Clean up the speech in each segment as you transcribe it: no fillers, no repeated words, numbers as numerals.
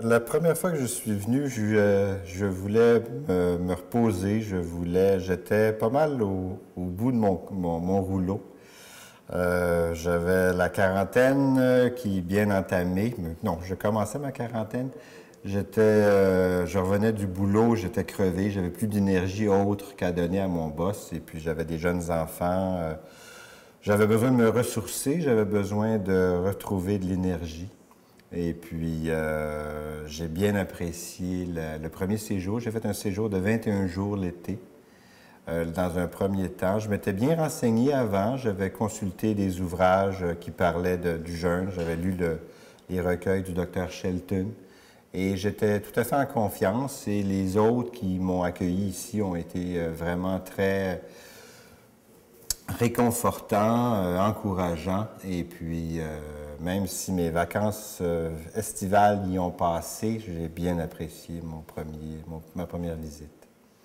La première fois que je suis venu, je voulais me reposer, j'étais pas mal au bout de mon rouleau. J'avais la quarantaine qui est bien entamée. Non, je commençais ma quarantaine. Je revenais du boulot, j'étais crevé, j'avais plus d'énergie autre qu'à donner à mon boss. Et puis j'avais des jeunes enfants. J'avais besoin de me ressourcer, j'avais besoin de retrouver de l'énergie. Et puis, j'ai bien apprécié le premier séjour. J'ai fait un séjour de 21 jours l'été. Dans un premier temps, je m'étais bien renseigné avant. J'avais consulté des ouvrages qui parlaient du jeûne. J'avais lu les recueils du docteur Shelton. Et j'étais tout à fait en confiance. Et les autres qui m'ont accueilli ici ont été vraiment très réconfortant, encourageant. Et puis, même si mes vacances estivales y ont passé, j'ai bien apprécié ma première visite.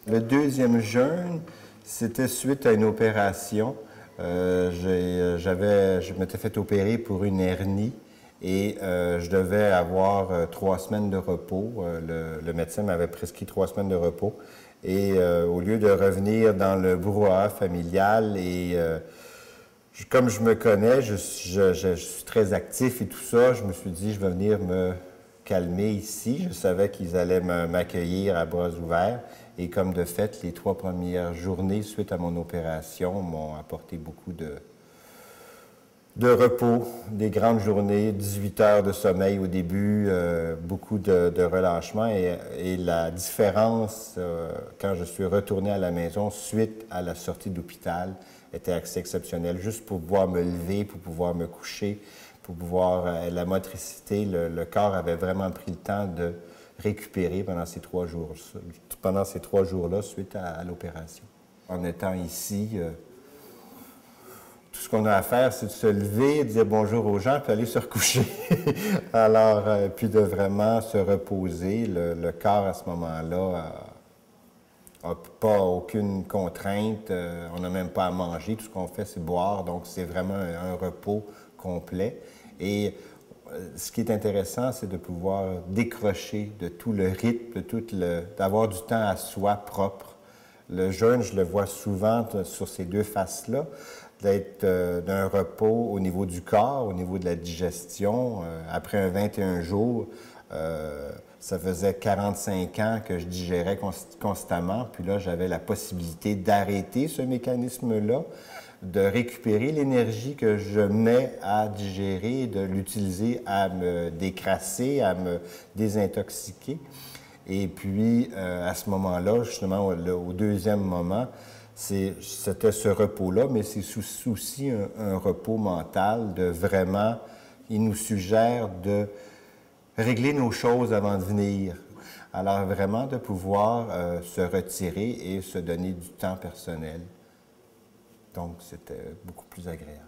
Le deuxième jeûne, c'était suite à une opération. Je m'étais fait opérer pour une hernie et je devais avoir 3 semaines de repos. Le médecin m'avait prescrit 3 semaines de repos. Et au lieu de revenir dans le brouhaha familial comme je me connais, je suis très actif et tout ça, je me suis dit, je vais venir me calmer ici. Je savais qu'ils allaient m'accueillir à bras ouverts. Et comme de fait, les 3 premières journées suite à mon opération m'ont apporté beaucoup de repos, des grandes journées, 18 heures de sommeil au début, beaucoup de relâchement. Et la différence, quand je suis retourné à la maison suite à la sortie de l'hôpital, était assez exceptionnelle. Juste pour pouvoir me lever, pour pouvoir me coucher, pour pouvoir... la motricité, le corps avait vraiment pris le temps de récupérer pendant ces 3 jours, pendant ces 3 jours-là suite à l'opération. En étant ici, tout ce qu'on a à faire, c'est de se lever, de dire bonjour aux gens, puis aller se recoucher. Alors, puis de vraiment se reposer. Le corps, à ce moment-là, n'a pas aucune contrainte. On n'a même pas à manger. Tout ce qu'on fait, c'est boire. Donc, c'est vraiment un repos complet. Et ce qui est intéressant, c'est de pouvoir décrocher de tout le rythme, d'avoir du temps à soi propre. Le jeûne, je le vois souvent sur ces 2 faces-là, d'être d'un repos au niveau du corps, au niveau de la digestion. Après un 21 jours, ça faisait 45 ans que je digérais constamment, puis là, j'avais la possibilité d'arrêter ce mécanisme-là, de récupérer l'énergie que je mets à digérer, de l'utiliser à me décrasser, à me désintoxiquer. Et puis, à ce moment-là, justement, au deuxième moment, c'était ce repos-là, mais c'est aussi un repos mental de vraiment, il nous suggère de régler nos choses avant de venir. Alors vraiment de pouvoir se retirer et se donner du temps personnel. Donc c'était beaucoup plus agréable.